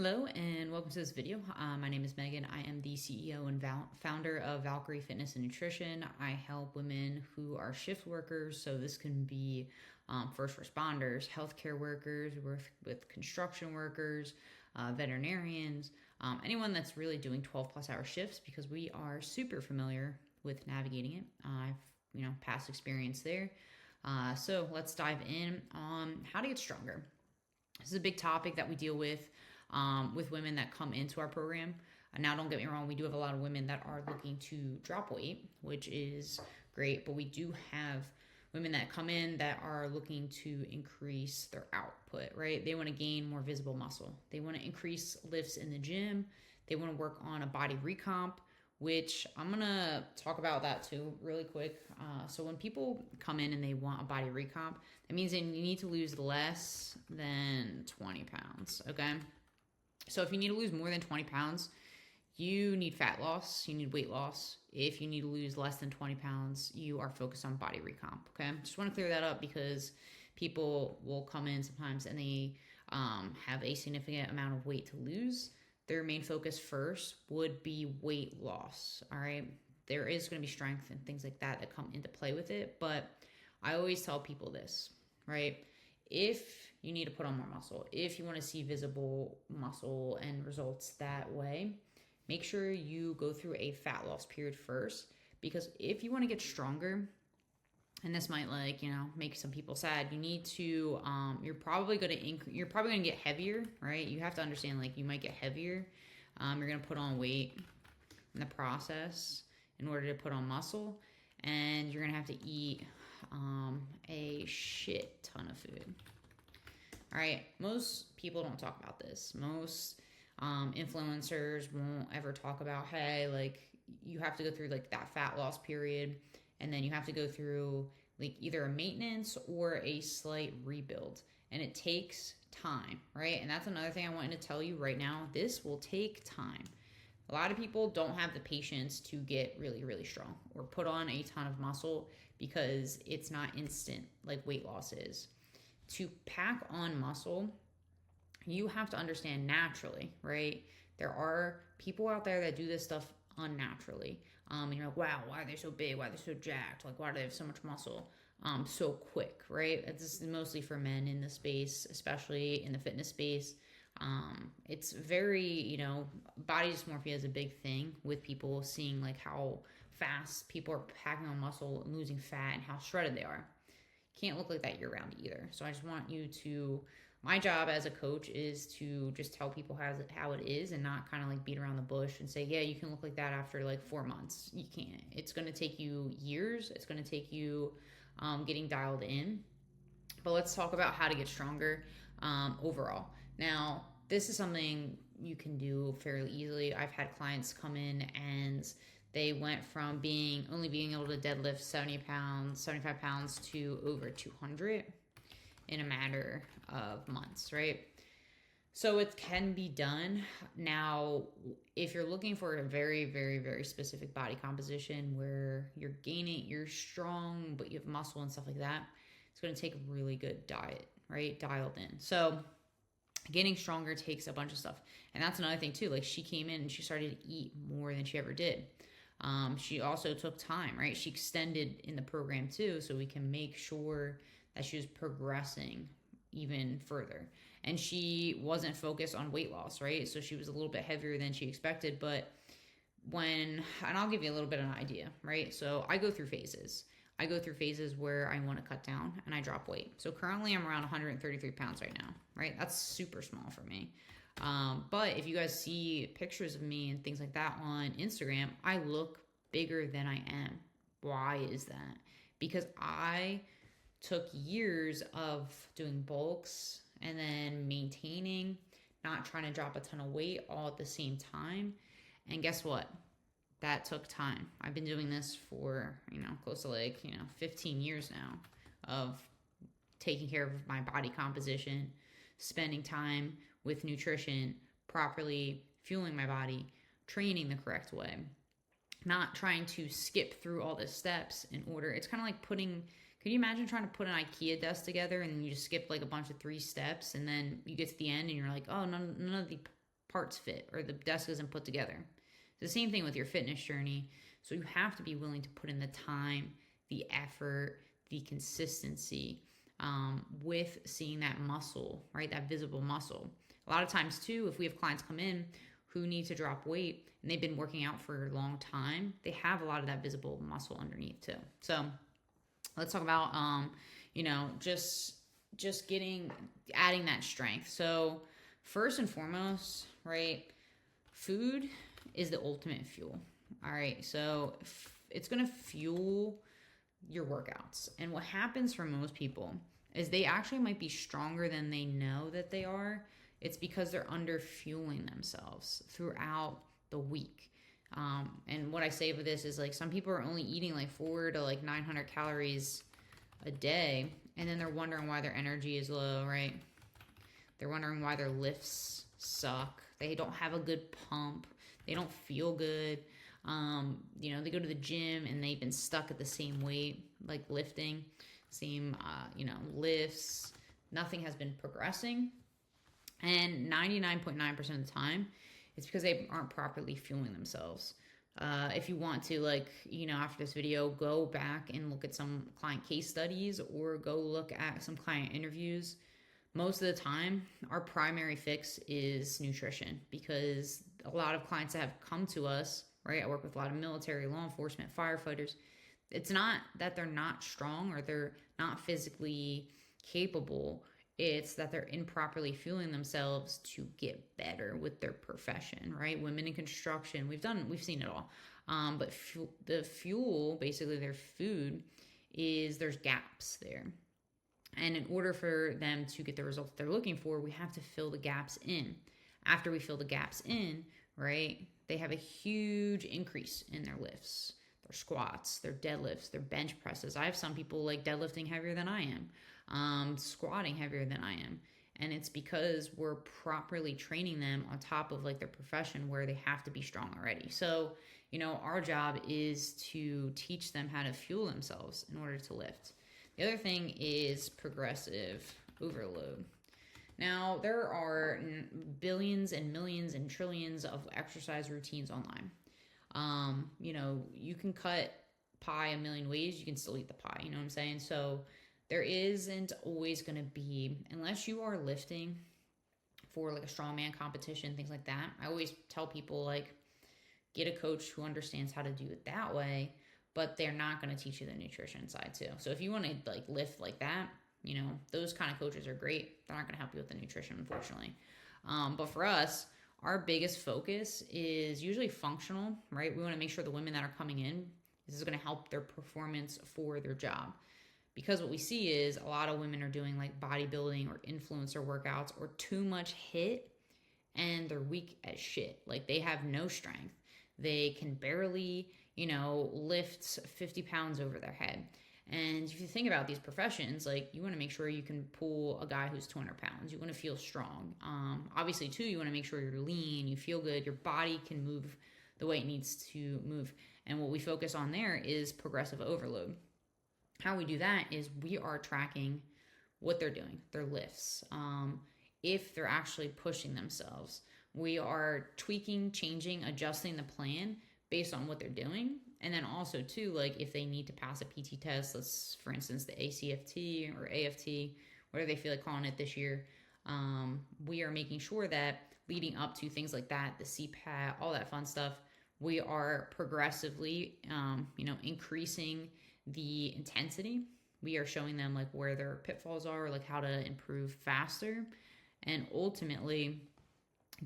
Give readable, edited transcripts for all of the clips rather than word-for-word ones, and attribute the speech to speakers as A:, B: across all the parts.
A: Hello and welcome to this video. My name is Megan. I am the CEO and founder of Valkyrie Fitness and Nutrition. I help women who are shift workers, so this can be first responders, healthcare workers, with construction workers, veterinarians, anyone that's really doing 12 plus hour shifts because we are super familiar with navigating it. I've past experience there. So let's dive in on how to get stronger. This is a big topic that we deal with women that come into our program. Now, don't get me wrong, we do have a lot of women that are looking to drop weight, which is great, but we do have women that come in that are looking to increase their output, right? They want to gain more visible muscle. They want to increase lifts in the gym. They want to work on a body recomp, which I'm going to talk about that too really quick. So when people come in and they want a body recomp, that means that you need to lose less than 20 pounds, okay? So if you need to lose more than 20 pounds, you need fat loss, you need weight loss. If you need to lose less than 20 pounds, you are focused on body recomp, okay? Just want to clear that up because people will come in sometimes and they have a significant amount of weight to lose. Their main focus first would be weight loss, all right? There is going to be strength and things like that come into play with it, but I always tell people this, right? If you need to put on more muscle, if you want to see visible muscle and results that way, make sure you go through a fat loss period first, because if you want to get stronger, and this might make some people sad, you need to you're probably going to get heavier, right? You have to understand, you might get heavier. You're going to put on weight in the process in order to put on muscle, and you're going to have to eat a shit ton of food. All right, most people don't talk about this. Most influencers won't ever talk about, hey, you have to go through that fat loss period, and then you have to go through either a maintenance or a slight rebuild, and it takes time, right? And that's another thing I wanted to tell you right now. This will take time. A lot of people don't have the patience to get really, really strong or put on a ton of muscle because it's not instant like weight loss is. To pack on muscle, you have to understand naturally, right? There are people out there that do this stuff unnaturally. And you're like, wow, why are they so big? Why are they so jacked? Why do they have so much muscle so quick, right? This is mostly for men in the space, especially in the fitness space. It's very, body dysmorphia is a big thing with people seeing how fast people are packing on muscle, losing fat, and how shredded they are. Can't look like that year round either. So I just want you to, my job as a coach is to just tell people how it is and not kind of beat around the bush and say, yeah, you can look like that after 4 months. You can't. It's going to take you years. It's going to take you getting dialed in. But let's talk about how to get stronger overall. Now, this is something you can do fairly easily. I've had clients come in and they went from only being able to deadlift 75 pounds to over 200 in a matter of months, right? So it can be done. Now, if you're looking for a very, very, very specific body composition where you're strong, but you have muscle and stuff like that, it's going to take a really good diet, right? Dialed in. So getting stronger takes a bunch of stuff. And that's another thing too. She came in and she started to eat more than she ever did. She also took time, right? She extended in the program too, so we can make sure that she was progressing even further. And she wasn't focused on weight loss, right? So she was a little bit heavier than she expected, and I'll give you a little bit of an idea, right? So I go through phases. Where I want to cut down and I drop weight. So currently I'm around 133 pounds right now, right? That's super small for me. But if you guys see pictures of me and things like that on Instagram, I look bigger than I am. Why is that? Because I took years of doing bulks and then maintaining, not trying to drop a ton of weight all at the same time. And guess what? That took time. I've been doing this for, close to 15 years now of taking care of my body composition, spending time with nutrition, properly fueling my body, training the correct way, not trying to skip through all the steps in order. It's kind of like could you imagine trying to put an IKEA desk together and you just skip a bunch of 3 steps and then you get to the end and you're like, oh, none of the parts fit or the desk isn't put together. It's the same thing with your fitness journey. So you have to be willing to put in the time, the effort, the consistency with seeing that muscle, right? That visible muscle. A lot of times, too, if we have clients come in who need to drop weight and they've been working out for a long time, they have a lot of that visible muscle underneath, too. So let's talk about, just adding that strength. So first and foremost, right, food is the ultimate fuel. All right, so it's going to fuel your workouts. And what happens for most people is they actually might be stronger than they know that they are. It's because they're under fueling themselves throughout the week. And what I say for this is like some people are only eating like 400 to like 900 calories a day, and then they're wondering why their energy is low, right? They're wondering why their lifts suck. They don't have a good pump. They don't feel good. They go to the gym and they've been stuck at the same weight, like lifting, same, lifts. Nothing has been progressing. And 99.9% of the time, it's because they aren't properly fueling themselves. If you want to, after this video, go back and look at some client case studies or go look at some client interviews. Most of the time, our primary fix is nutrition, because a lot of clients that have come to us, right? I work with a lot of military, law enforcement, firefighters. It's not that they're not strong or they're not physically capable. It's that they're improperly fueling themselves to get better with their profession, right? Women in construction, we've seen it all. But the fuel, basically their food, there's gaps there. And in order for them to get the results they're looking for, we have to fill the gaps in. After we fill the gaps in, right, they have a huge increase in their lifts, their squats, their deadlifts, their bench presses. I have some people like deadlifting heavier than I am, squatting heavier than I am. And it's because we're properly training them on top of like their profession where they have to be strong already. So, our job is to teach them how to fuel themselves in order to lift. The other thing is progressive overload. Now, there are billions and millions and trillions of exercise routines online. You can cut pie a million ways. You can still eat the pie. You know what I'm saying? So there isn't always going to be, unless you are lifting for like a strongman competition, things like that. I always tell people like, get a coach who understands how to do it that way, but they're not going to teach you the nutrition side too. So if you want to like lift like that, those kind of coaches are great. They're not going to help you with the nutrition, unfortunately. But for us, our biggest focus is usually functional, right? We want to make sure the women that are coming in, this is going to help their performance for their job. Because what we see is a lot of women are doing like bodybuilding or influencer workouts or too much HIIT, and they're weak as shit. Like they have no strength. They can barely, lift 50 pounds over their head. And if you think about these professions, like you want to make sure you can pull a guy who's 200 pounds. You want to feel strong. Obviously, too, you want to make sure you're lean, you feel good, your body can move the way it needs to move. And what we focus on there is progressive overload. How we do that is we are tracking what they're doing, their lifts, if they're actually pushing themselves. We are tweaking, changing, adjusting the plan based on what they're doing. And then also too, like if they need to pass a PT test, let's, for instance, the ACFT or AFT, whatever they feel like calling it this year, we are making sure that leading up to things like that, the CPAT, all that fun stuff, we are progressively, increasing the intensity. We are showing them like where their pitfalls are, like how to improve faster, and ultimately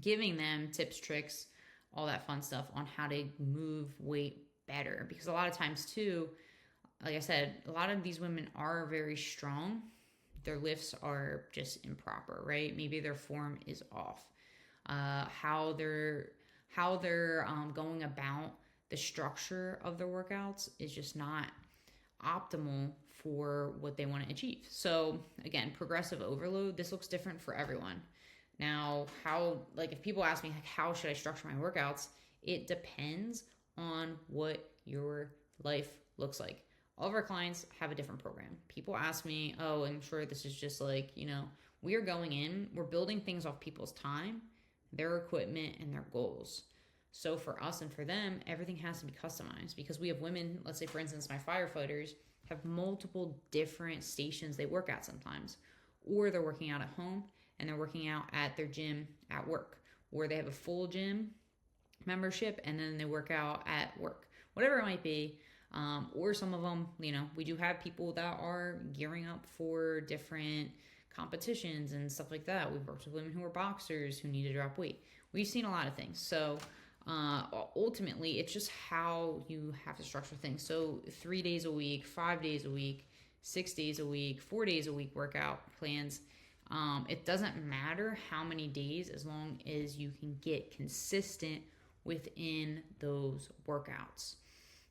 A: giving them tips, tricks, all that fun stuff on how to move weight better. Because a lot of times too, like I said, a lot of these women are very strong. Their lifts are just improper, right? Maybe their form is off. How they're going about the structure of their workouts is just not optimal for what they want to achieve. So again, progressive overload, this looks different for everyone. Now, if people ask me, like, how should I structure my workouts? It depends on what your life looks like. All of our clients have a different program. People ask me, oh, I'm sure this is just like, we are going in, we're building things off people's time, their equipment, and their goals. So for us and for them, everything has to be customized because we have women, let's say for instance, my firefighters have multiple different stations they work at sometimes, or they're working out at home and they're working out at their gym at work, or they have a full gym membership and then they work out at work, whatever it might be. Or some of them, we do have people that are gearing up for different competitions and stuff like that. We've worked with women who are boxers who need to drop weight. We've seen a lot of things. So ultimately, it's just how you have to structure things. So 3 days a week, 5 days a week, 6 days a week, 4 days a week workout plans. It doesn't matter how many days as long as you can get consistent within those workouts.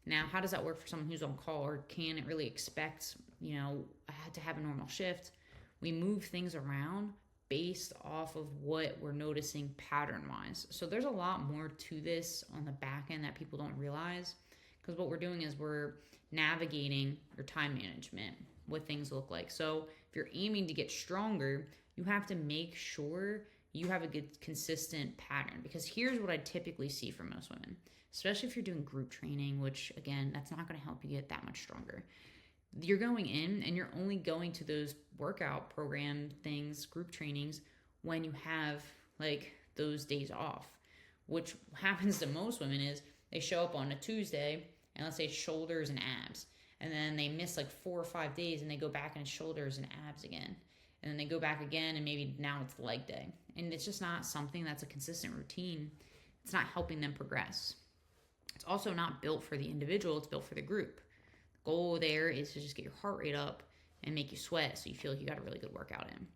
A: Now, how does that work for someone who's on call or can't really expect, to have a normal shift? We move things around based off of what we're noticing pattern-wise. So there's a lot more to this on the back end that people don't realize, because what we're doing is we're navigating your time management, what things look like. So if you're aiming to get stronger, you have to make sure you have a good consistent pattern, because here's what I typically see from most women, especially if you're doing group training, which again, that's not going to help you get that much stronger. You're going in and you're only going to those workout program things, group trainings, when you have like those days off, which happens to most women is they show up on a Tuesday and let's say shoulders and abs, and then they miss like 4 or 5 days and they go back and shoulders and abs again. And then they go back again and maybe now it's leg day. And it's just not something that's a consistent routine. It's not helping them progress. It's also not built for the individual, it's built for the group. The goal there is to just get your heart rate up and make you sweat so you feel like you got a really good workout in.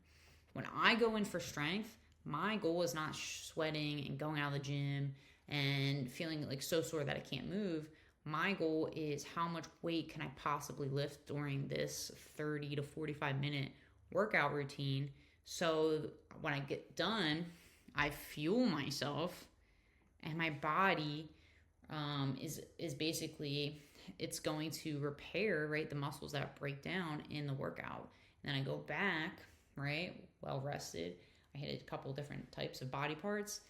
A: When I go in for strength, my goal is not sweating and going out of the gym and feeling like so sore that I can't move. My goal is how much weight can I possibly lift during this 30 to 45 minute workout routine, so when I get done, I fuel myself and my body is basically, it's going to repair, right, the muscles that break down in the workout. And then I go back, right, well rested. I hit a couple different types of body parts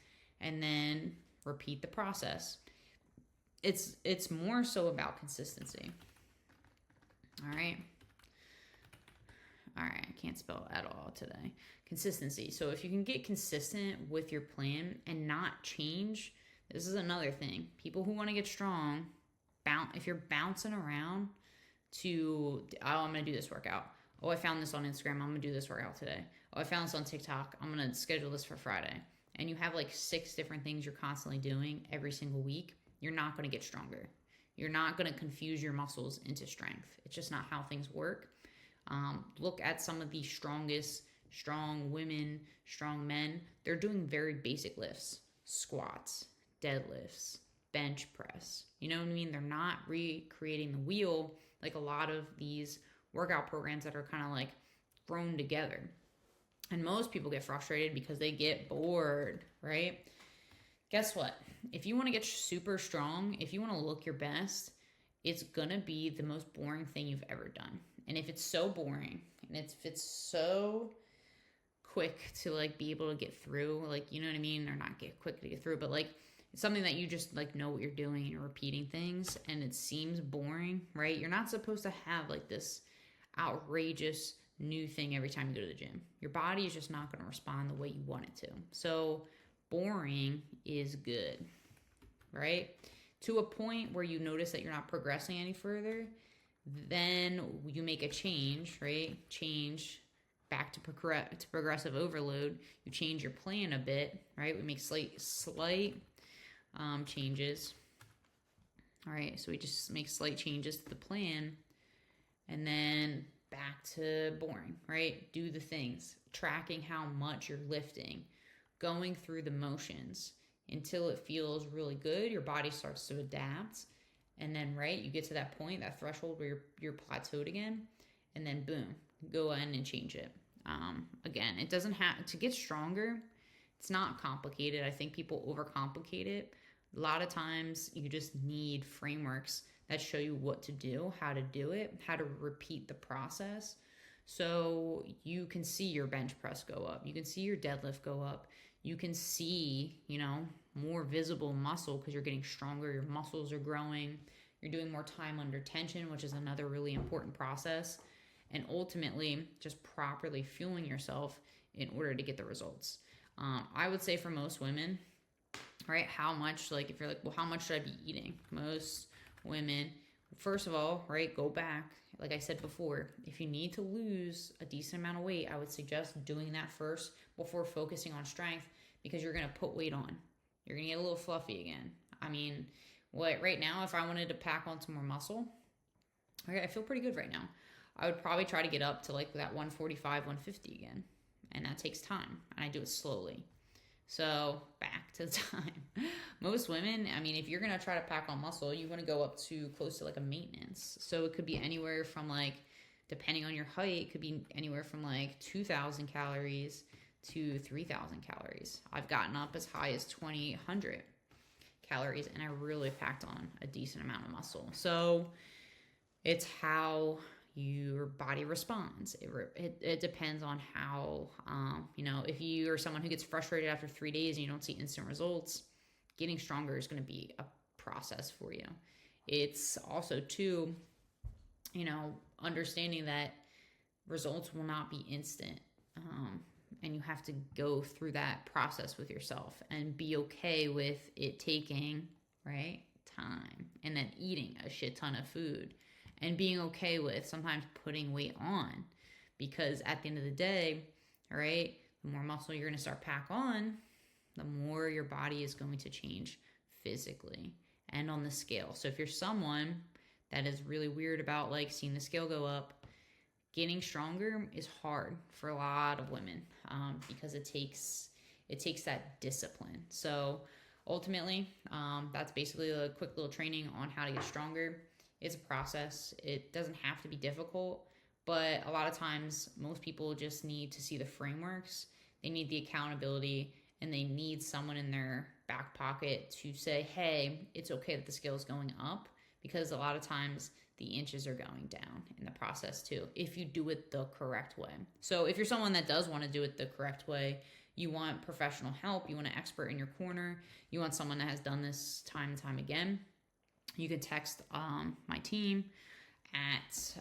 A: and then repeat the process. It's more so about consistency. All right, I can't spell at all today. Consistency. So if you can get consistent with your plan and not change, this is another thing. People who want to get strong, if you're bouncing around to, I'm going to do this workout. Oh, I found this on Instagram. I'm going to do this workout today. Oh, I found this on TikTok. I'm going to schedule this for Friday. And you have like 6 different things you're constantly doing every single week. You're not going to get stronger. You're not going to confuse your muscles into strength. It's just not how things work. Look at some of the strongest strong women, strong men. They're doing very basic lifts, squats, deadlifts, bench press. You know what I mean? They're not recreating the wheel like a lot of these workout programs that are kind of like thrown together. And most people get frustrated because they get bored, right? Guess what? If you want to get super strong, if you want to look your best, it's going to be the most boring thing you've ever done. And if it's so boring and if it's so quick to like be able to get through, like, you know what I mean? Or not get quick to get through, but like it's something that you just like know what you're doing and you're repeating things and it seems boring, right? You're not supposed to have like this outrageous new thing every time you go to the gym. Your body is just not going to respond the way you want it to. So boring is good, right? To a point where you notice that you're not progressing any further, then you make a change, right? Change back to progressive overload. You change your plan a bit, right? We make slight changes. All right, so we just make slight changes to the plan and then back to boring, right? Do the things, tracking how much you're lifting, going through the motions until it feels really good. Your body starts to adapt. And then, right, you get to that point, that threshold where you're plateaued again. And then, boom, go in and change it. Again, it doesn't have to get stronger. It's not complicated. I think people overcomplicate it. A lot of times you just need frameworks that show you what to do, how to do it, how to repeat the process. So you can see your bench press go up. You can see your deadlift go up. you can see, more visible muscle because you're getting stronger, your muscles are growing, you're doing more time under tension, which is another really important process, and ultimately just properly fueling yourself in order to get the results. I would say for most women, right, how much, like if you're like, well, how much should I be eating? Most women, first of all, right, go back. Like I said before, if you need to lose a decent amount of weight, I would suggest doing that first before focusing on strength, because you're going to put weight on. You're going to get a little fluffy again. I mean, right now, if I wanted to pack on some more muscle, okay, I feel pretty good right now. I would probably try to get up to like that 145, 150 again. And that takes time. And I do it slowly. So back to the time. Most women, I mean, if you're going to try to pack on muscle, you want to go up to close to like a maintenance. So it could be anywhere from like, depending on your height, it could be anywhere from like 2,000 calories to 3,000 calories. I've gotten up as high as 2,800 calories, and I really packed on a decent amount of muscle. So it's how your body responds. It depends on how, if you are someone who gets frustrated after 3 days and you don't see instant results, getting stronger is going to be a process for you. It's also too, understanding that results will not be instant. And you have to go through that process with yourself and be okay with it taking, right, time, and then eating a shit ton of food, and being okay with sometimes putting weight on, because at the end of the day, all right, the more muscle you're going to start pack on, the more your body is going to change physically and on the scale. So if you're someone that is really weird about like seeing the scale go up, getting stronger is hard for a lot of women, because it takes that discipline. So ultimately, that's basically a quick little training on how to get stronger. It's a process. It doesn't have to be difficult, but a lot of times most people just need to see the frameworks. They need the accountability, and they need someone in their back pocket to say, hey, it's okay that the scale is going up, because a lot of times the inches are going down in the process too, if you do it the correct way. So if you're someone that does want to do it the correct way, you want professional help, you want an expert in your corner, you want someone that has done this time and time again, you can text my team at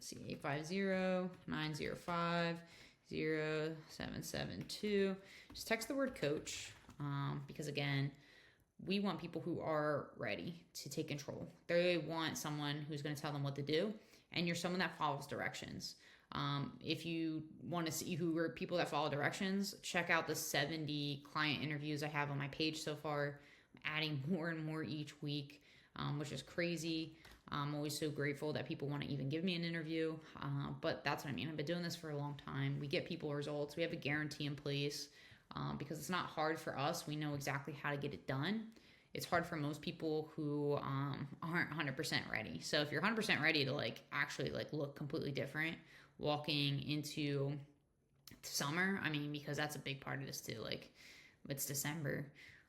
A: 850-905-0772. Just text the word coach, because again, we want people who are ready to take control. They want someone who's going to tell them what to do, and you're someone that follows directions. If you want to see who are people that follow directions, check out the 70 client interviews I have on my page so far. I'm adding more and more each week, which is crazy. I'm always so grateful that people want to even give me an interview. But that's what I mean. I've been doing this for a long time. We get people results. We have a guarantee in place. Because it's not hard for us. We know exactly how to get it done. It's hard for most people who aren't 100% ready. So if you're 100% ready to actually look completely different walking into summer, I mean, because that's a big part of this too. It's December.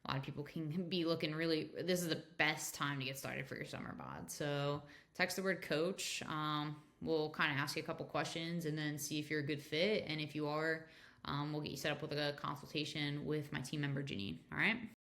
A: A lot of people can be looking really, this is the best time to get started for your summer bod. So text the word coach. We'll kind of ask you a couple questions and then see if you're a good fit. And if you are, we'll get you set up with a consultation with my team member, Janine. All right.